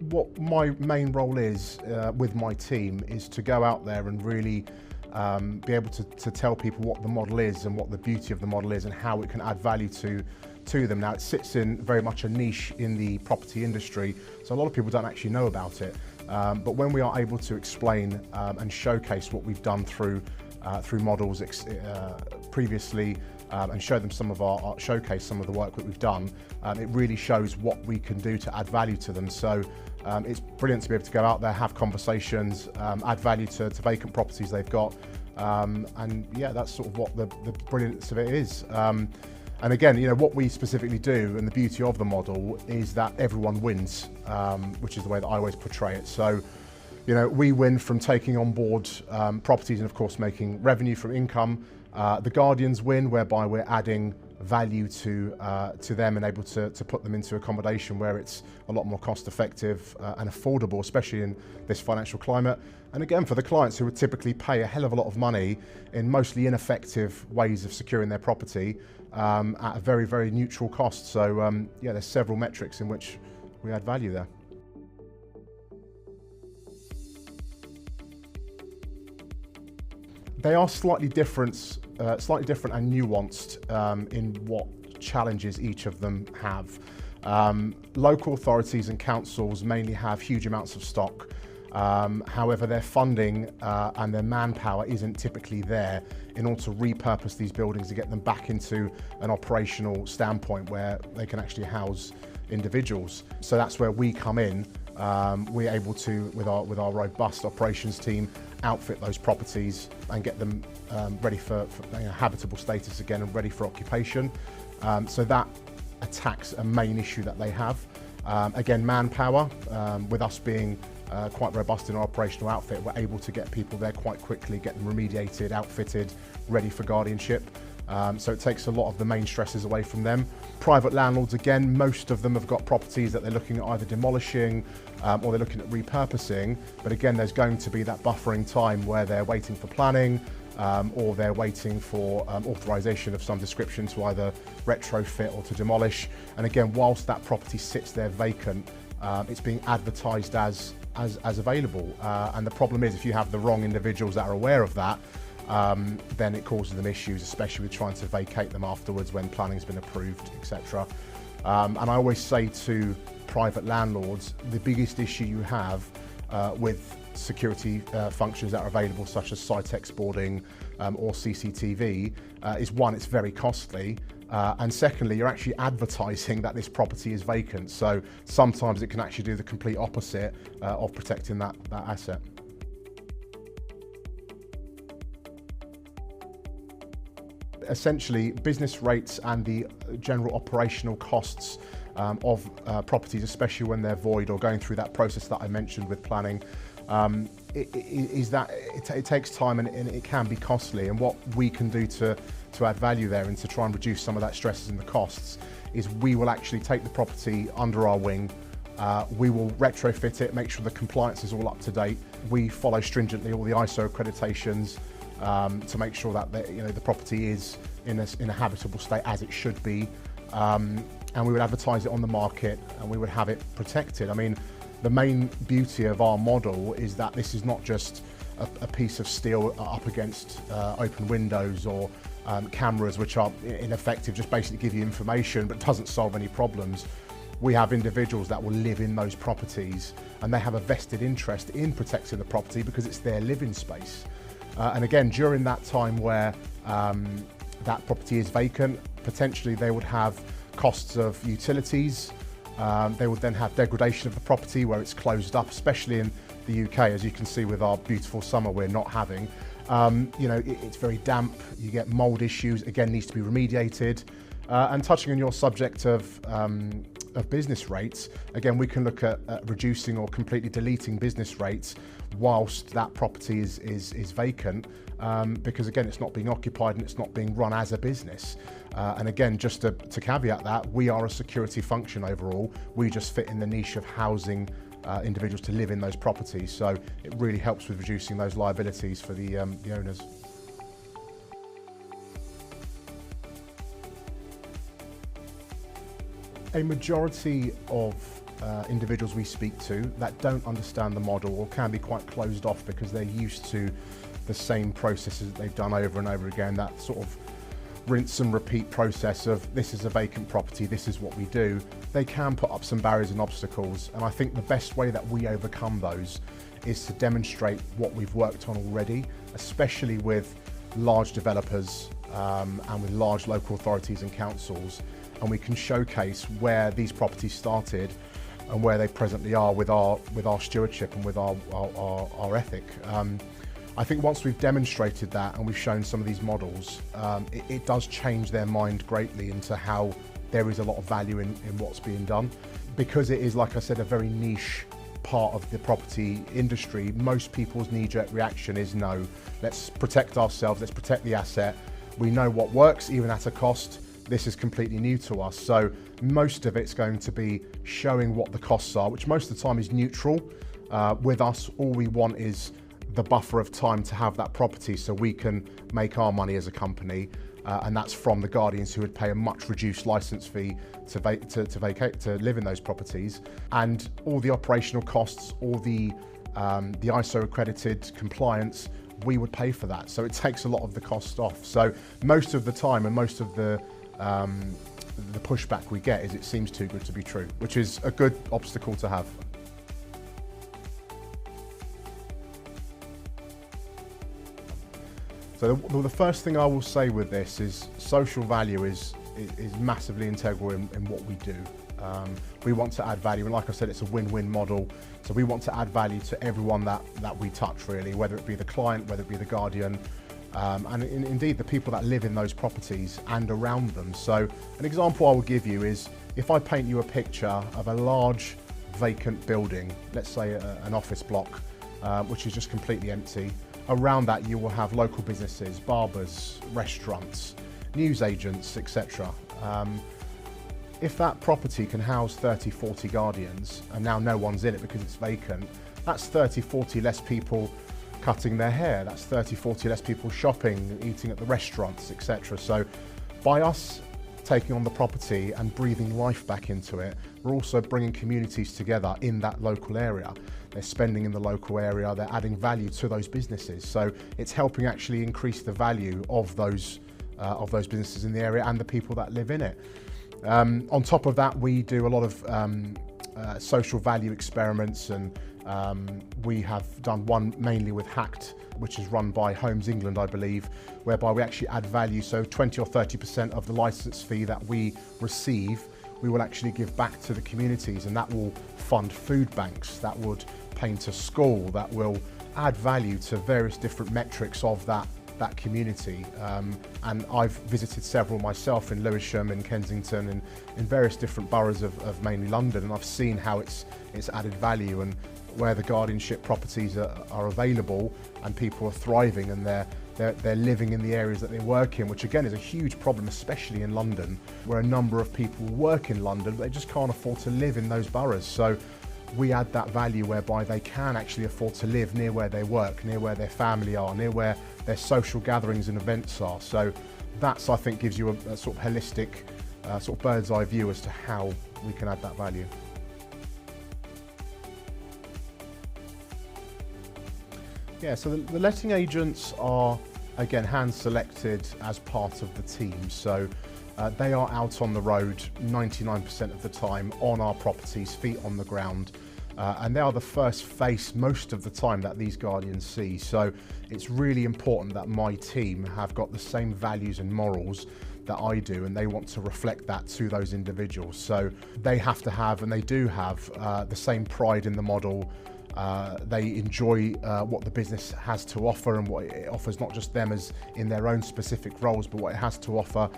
what my main role is with my team is to go out there and really be able to tell people what the model is and what the beauty of the model is and how it can add value to them. Now, it sits in very much a niche in the property industry, so a lot of people don't actually know about it. But when we are able to explain and showcase what we've done through models previously and show them showcase some of the work that we've done, it really shows what we can do to add value to them. So it's brilliant to be able to go out there, have conversations, add value to vacant properties they've got, and yeah, that's sort of what the brilliance of it is. And again, you know, what we specifically do and the beauty of the model is that everyone wins, which is the way that I always portray it. So, you know, we win from taking on board properties and of course making revenue from income. The Guardians win, whereby we're adding value to them and able to put them into accommodation where it's a lot more cost effective and affordable, especially in this financial climate. And again, for the clients who would typically pay a hell of a lot of money in mostly ineffective ways of securing their property at a very, very neutral cost. So yeah, there's several metrics in which we add value there. They are slightly different and nuanced in what challenges each of them have. Local authorities and councils mainly have huge amounts of stock. However, their funding and their manpower isn't typically there in order to repurpose these buildings to get them back into an operational standpoint where they can actually house individuals. So that's where we come in. We're able to, with our robust operations team, outfit those properties and get them ready for habitable status again and ready for occupation. So that attacks a main issue that they have. Again, manpower, with us being quite robust in our operational outfit, we're able to get people there quite quickly, get them remediated, outfitted, ready for guardianship. So it takes a lot of the main stresses away from them. Private landlords, again, most of them have got properties that they're looking at either demolishing or they're looking at repurposing. But again, there's going to be that buffering time where they're waiting for planning or they're waiting for authorization of some description to either retrofit or to demolish. And again, whilst that property sits there vacant, it's being advertised as available. And the problem is, if you have the wrong individuals that are aware of that, then it causes them issues, especially with trying to vacate them afterwards when planning's been approved, etc. And I always say to private landlords, the biggest issue you have with security functions that are available, such as Sitex boarding or CCTV, is one, it's very costly, and secondly, you're actually advertising that this property is vacant. So sometimes it can actually do the complete opposite of protecting that asset. Essentially, business rates and the general operational costs of properties, especially when they're void or going through that process that I mentioned with planning, it takes time and it can be costly. And what we can do to add value there and to try and reduce some of that stresses and the costs is we will actually take the property under our wing. We will retrofit it, make sure the compliance is all up to date. We follow stringently all the ISO accreditations to make sure that the property is in a habitable state as it should be, and we would advertise it on the market and we would have it protected. I mean, the main beauty of our model is that this is not just a piece of steel up against open windows or cameras, which are ineffective, just basically give you information but doesn't solve any problems. We have individuals that will live in those properties and they have a vested interest in protecting the property because it's their living space. And again, during that time where that property is vacant, potentially they would have costs of utilities. They would then have degradation of the property where it's closed up, especially in the UK, as you can see with our beautiful summer we're not having. It's very damp, you get mold issues, again, needs to be remediated. And touching on your subject of business rates, again, we can look at reducing or completely deleting business rates whilst that property is vacant, because again, it's not being occupied and it's not being run as a business. And again, just to caveat that, we are a security function overall. We just fit in the niche of housing individuals to live in those properties. So it really helps with reducing those liabilities for the owners. A majority of individuals we speak to that don't understand the model or can be quite closed off because they're used to the same processes that they've done over and over again, that sort of rinse and repeat process of this is a vacant property, this is what we do, they can put up some barriers and obstacles. And I think the best way that we overcome those is to demonstrate what we've worked on already, especially with large developers and with large local authorities and councils. And we can showcase where these properties started and where they presently are with our stewardship and with our ethic. I think once we've demonstrated that and we've shown some of these models, it does change their mind greatly into how there is a lot of value in what's being done. Because it is, like I said, a very niche part of the property industry, most people's knee-jerk reaction is no, let's protect ourselves, let's protect the asset. We know what works, even at a cost. This is completely new to us. So most of it's going to be showing what the costs are, which most of the time is neutral. With us, all we want is the buffer of time to have that property so we can make our money as a company, and that's from the Guardians who would pay a much reduced licence fee to live in those properties, and all the operational costs, all the ISO accredited compliance, we would pay for that. So it takes a lot of the cost off. So most of the time and most of the pushback we get is it seems too good to be true, which is a good obstacle to have. So the first thing I will say with this is social value is massively integral in what we do. We want to add value, and like I said, it's a win-win model. So we want to add value to everyone that we touch, really, whether it be the client, whether it be the Guardian, and indeed the people that live in those properties and around them. So an example I will give you is if I paint you a picture of a large vacant building, let's say an office block, which is just completely empty. Around that you will have local businesses, barbers, restaurants, newsagents, etc. If that property can house 30, 40 Guardians and now no one's in it because it's vacant, that's 30, 40 less people cutting their hair, that's 30, 40 less people shopping, eating at the restaurants, etc. So by us taking on the property and breathing life back into it, we're also bringing communities together in that local area. They're spending in the local area, they're adding value to those businesses. So it's helping actually increase the value of those businesses in the area and the people that live in it. On top of that, we do a lot of social value experiments, and we have done one mainly with Hacked, which is run by Homes England, I believe, whereby we actually add value. So 20 or 30% of the license fee that we receive, we will actually give back to the communities, and that will fund food banks, that would paint a school, that will add value to various different metrics of that community. And I've visited several myself in Lewisham, in Kensington, and in various different boroughs of mainly London, and I've seen how it's added value, and where the guardianship properties are available and people are thriving and they're living in the areas that they work in, which again is a huge problem, especially in London, where a number of people work in London, but they just can't afford to live in those boroughs. So we add that value whereby they can actually afford to live near where they work, near where their family are, near where their social gatherings and events are. So that's, I think, gives you a sort of holistic, sort of bird's eye view as to how we can add that value. Yeah, so the letting agents are, again, hand selected as part of the team. So they are out on the road 99% of the time on our properties, feet on the ground. And they are the first face most of the time that these Guardians see. So it's really important that my team have got the same values and morals that I do, and they want to reflect that to those individuals. So they have to have, and they do have, the same pride in the model. They enjoy what the business has to offer and what it offers, not just them as in their own specific roles, but what it has to offer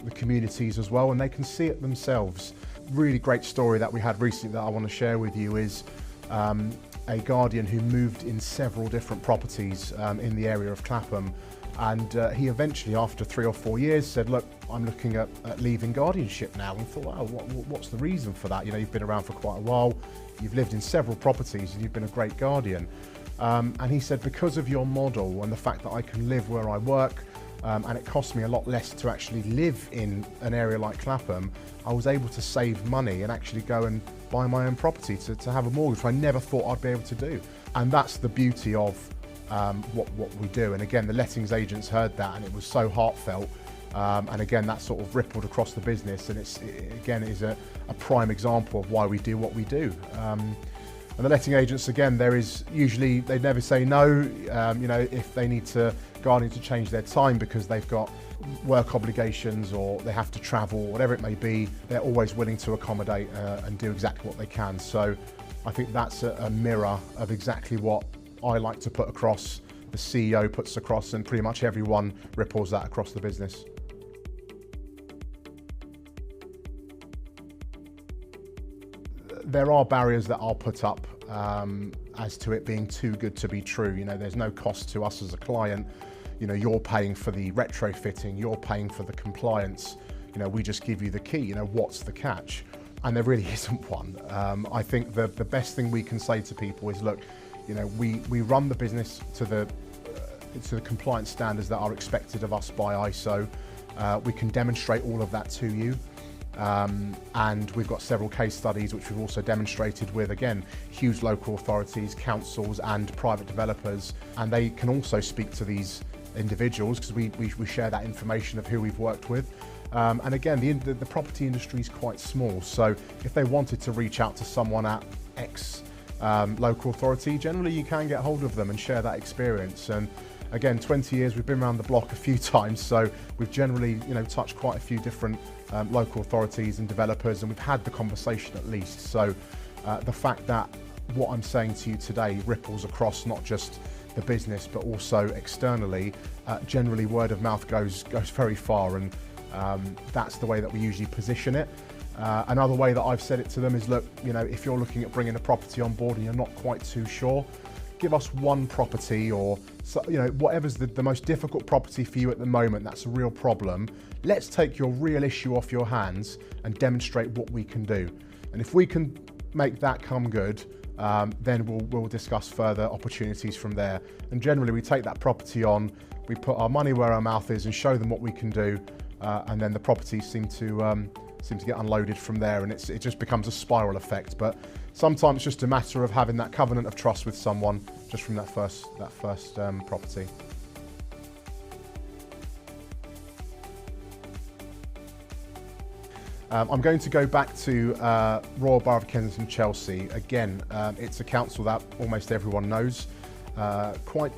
the communities as well, and they can see it themselves. Really great story that we had recently that I want to share with you is a Guardian who moved in several different properties in the area of Clapham, and he eventually, after 3 or 4 years, said, look, I'm looking at leaving guardianship now. And thought, wow, what's the reason for that? You know, you've been around for quite a while, you've lived in several properties, and you've been a great Guardian. And he said, because of your model and the fact that I can live where I work, and it cost me a lot less to actually live in an area like Clapham, I was able to save money and actually go and buy my own property to have a mortgage, which I never thought I'd be able to do. And that's the beauty of what we do. And again, the lettings agents heard that, and it was so heartfelt. And again, that sort of rippled across the business, and it is a prime example of why we do what we do. And the letting agents, again, there is usually, they never say no. You know, if they need Guardians to change their time because they've got work obligations or they have to travel, whatever it may be, they're always willing to accommodate and do exactly what they can. So I think that's a mirror of exactly what I like to put across, the CEO puts across, and pretty much everyone ripples that across the business. There are barriers that I'll put up as to it being too good to be true. You know, there's no cost to us as a client. You know, you're paying for the retrofitting, you're paying for the compliance. You know, we just give you the key. You know, what's the catch? And there really isn't one. I think the best thing we can say to people is, look, you know, we run the business to the compliance standards that are expected of us by ISO. We can demonstrate all of that to you. And we've got several case studies which we've also demonstrated with, again, huge local authorities, councils and private developers, and they can also speak to these individuals because we share that information of who we've worked with. And again, the property industry is quite small, so if they wanted to reach out to someone at X local authority, generally you can get hold of them and share that experience. And again, 20 years, we've been around the block a few times, so we've generally, you know, touched quite a few different local authorities and developers, and we've had the conversation at least. So the fact that what I'm saying to you today ripples across not just the business but also externally, generally word of mouth goes very far, and that's the way that we usually position it. Another way that I've said it to them is, look, you know, if you're looking at bringing a property on board and you're not quite too sure, give us one property, or you know, whatever's the most difficult property for you at the moment that's a real problem. Let's take your real issue off your hands and demonstrate what we can do. And if we can make that come good, then we'll discuss further opportunities from there. And generally we take that property on, we put our money where our mouth is and show them what we can do, and then the properties seem to get unloaded from there, and it just becomes a spiral effect. But sometimes it's just a matter of having that covenant of trust with someone just from that first property. I'm going to go back to Royal Borough of Kensington, Chelsea. Again, it's a council that almost everyone knows. Quite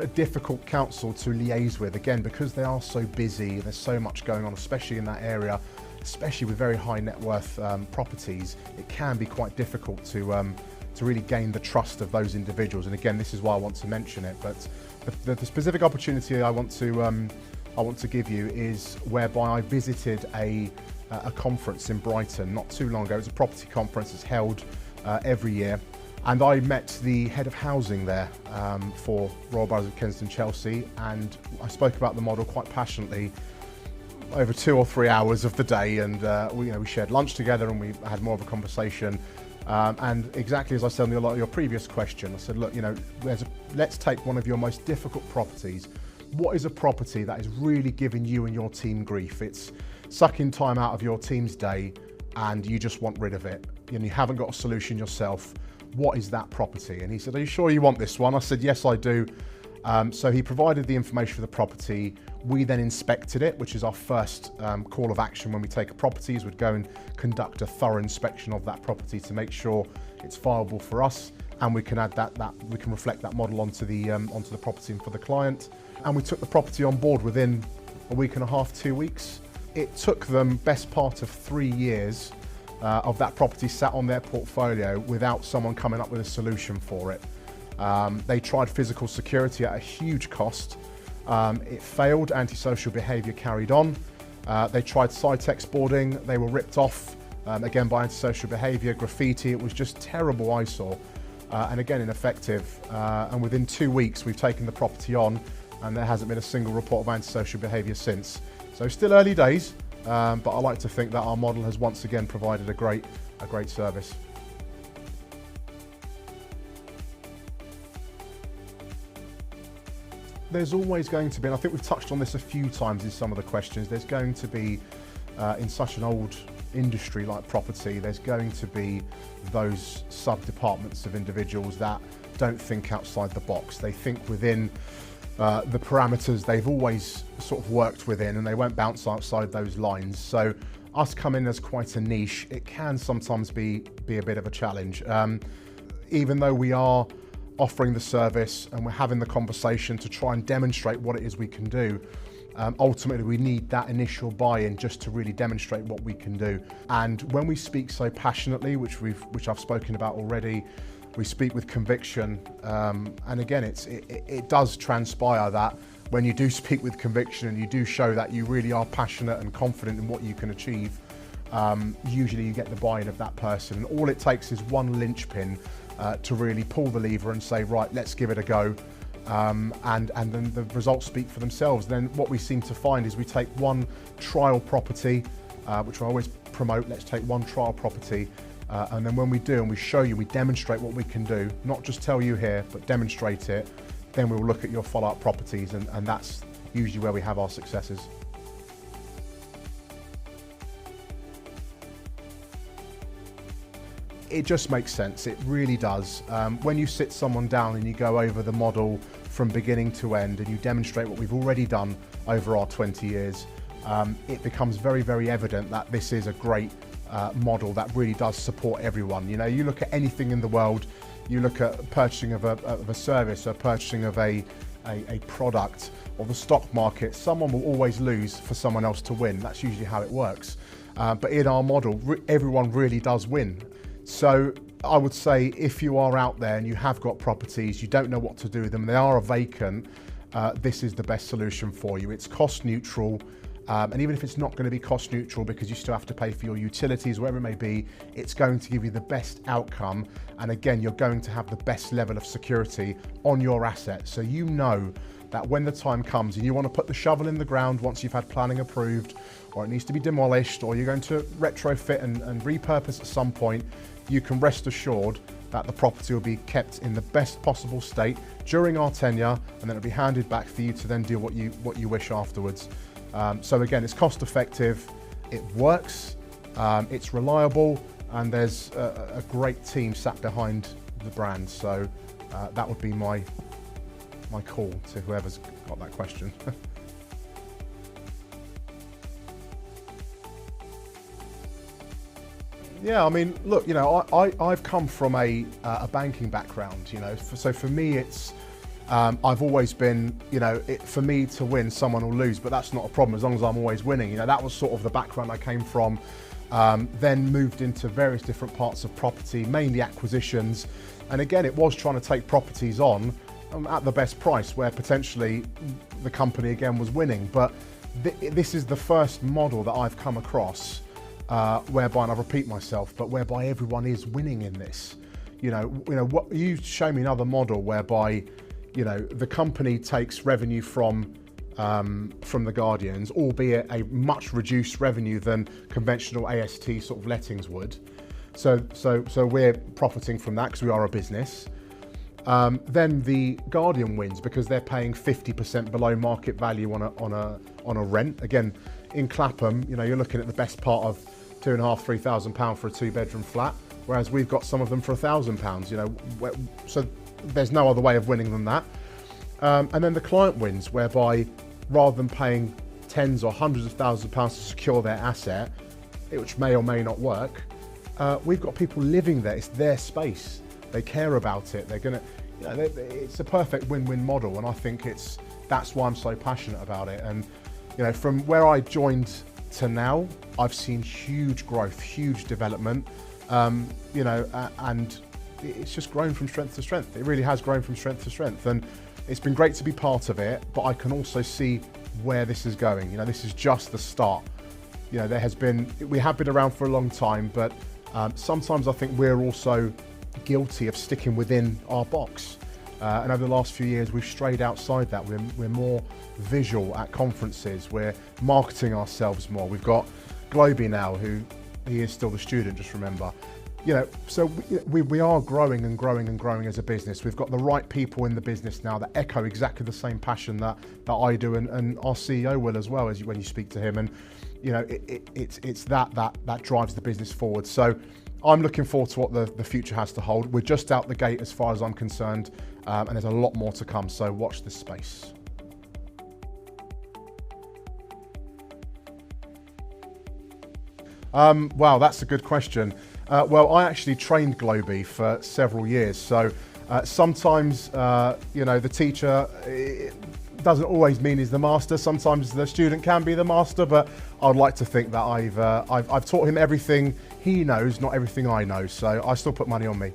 a difficult council to liaise with, again, because they are so busy, there's so much going on, especially in that area, especially with very high net worth properties. It can be quite difficult to really gain the trust of those individuals. And again, this is why I want to mention it. But the specific opportunity I want to give you is whereby I visited a conference in Brighton not too long ago. It's a property conference that's held every year. And I met the head of housing there for Royal Boroughs of Kensington, Chelsea, and I spoke about the model quite passionately over 2 or 3 hours of the day, and we shared lunch together and we had more of a conversation. And exactly as I said on your previous question, I said, look, you know, let's take one of your most difficult properties. What is a property that is really giving you and your team grief? It's sucking time out of your team's day and you just want rid of it, and you haven't got a solution yourself. What is that property? And he said, are you sure you want this one? I said, yes, I do. So he provided the information for the property. We then inspected it, which is our first call of action when we take a property, is we'd go and conduct a thorough inspection of that property to make sure it's viable for us, and we can add we can reflect that model onto the property and for the client. And we took the property on board within a week and a half, 2 weeks. It took them best part of 3 years of that property sat on their portfolio without someone coming up with a solution for it. They tried physical security at a huge cost. It failed, antisocial behaviour carried on. They tried Cytex boarding, they were ripped off, again by antisocial behaviour, graffiti. It was just terrible eyesore, and again ineffective. And within 2 weeks we've taken the property on, and there hasn't been a single report of antisocial behaviour since. So still early days, but I like to think that our model has once again provided a great service. There's always going to be, and I think we've touched on this a few times in some of the questions, there's going to be, in such an old industry like property, there's going to be those sub-departments of individuals that don't think outside the box. They think within the parameters they've always sort of worked within, and they won't bounce outside those lines. So us coming as quite a niche, it can sometimes be a bit of a challenge. Even though we are offering the service and we're having the conversation to try and demonstrate what it is we can do, ultimately we need that initial buy-in just to really demonstrate what we can do. And when we speak so passionately, which I've spoken about already, we speak with conviction, and again, it does transpire that when you do speak with conviction and you do show that you really are passionate and confident in what you can achieve, usually you get the buy-in of that person. And all it takes is one linchpin to really pull the lever and say, right, let's give it a go. And then the results speak for themselves. Then what we seem to find is we take one trial property, which I always promote, let's take one trial property, and then when we do and we show you, we demonstrate what we can do, not just tell you here, but demonstrate it, then we'll look at your follow-up properties, and that's usually where we have our successes. It just makes sense, it really does. When you sit someone down and you go over the model from beginning to end and you demonstrate what we've already done over our 20 years, it becomes very, very evident that this is a great model that really does support everyone. You know, you look at anything in the world, you look at purchasing of a service or purchasing of a product or the stock market, someone will always lose for someone else to win. That's usually how it works. But in our model, everyone really does win. So I would say if you are out there and you have got properties, you don't know what to do with them, they are vacant, this is the best solution for you. It's cost neutral, and even if it's not going to be cost neutral because you still have to pay for your utilities, whatever it may be, it's going to give you the best outcome. And again, you're going to have the best level of security on your asset. So you know that when the time comes and you want to put the shovel in the ground once you've had planning approved, or it needs to be demolished, or you're going to retrofit and repurpose at some point, you can rest assured that the property will be kept in the best possible state during our tenure, and then it'll be handed back for you to then do what you wish afterwards. So again, it's cost effective, it works, it's reliable, and there's a great team sat behind the brand. So that would be my call to whoever's got that question. Yeah, I mean, look, you know, I've come from a banking background, you know, so for me it's, I've always been, you know, for me to win, someone will lose, but that's not a problem as long as I'm always winning. You know, that was sort of the background I came from. Then moved into various different parts of property, mainly acquisitions. And again, it was trying to take properties on at the best price where potentially the company again was winning. But this is the first model that I've come across whereby, and I repeat myself, but whereby everyone is winning in this. You know, what you show me another model whereby, you know, the company takes revenue from the Guardians, albeit a much reduced revenue than conventional AST sort of lettings would. So we're profiting from that because we are a business. Then the Guardian wins because they're paying 50% below market value on a rent. Again, in Clapham, you know, you're looking at the best part of £2,500, £3,000 for a 2-bedroom flat, whereas we've got some of them for £1,000. You know, so there's no other way of winning than that. And then the client wins, whereby rather than paying tens or hundreds of thousands of pounds to secure their asset, which may or may not work, we've got people living there. It's their space. They care about it. They're gonna, you know, it's a perfect win-win model, and I think that's why I'm so passionate about it. And you know, from where I joined to now, I've seen huge growth, huge development. You know, and it's just grown from strength to strength. It really has grown from strength to strength, and it's been great to be part of it. But I can also see where this is going. You know, this is just the start. You know, we have been around for a long time, but sometimes I think we're also guilty of sticking within our box. And over the last few years, we've strayed outside that. We're more visual at conferences. We're marketing ourselves more. We've got Globy now, he is still the student, just remember. So we are growing and growing and growing as a business. We've got the right people in the business now that echo exactly the same passion that I do, and our CEO will as well, as when you speak to him. And it's that drives the business forward. So I'm looking forward to what the future has to hold. We're just out the gate as far as I'm concerned, and there's a lot more to come. So watch this space. Wow, that's a good question. Well, I actually trained Globy for several years, so sometimes the teacher doesn't always mean he's the master. Sometimes the student can be the master, but I'd like to think that I've taught him everything he knows, not everything I know. So I still put money on me.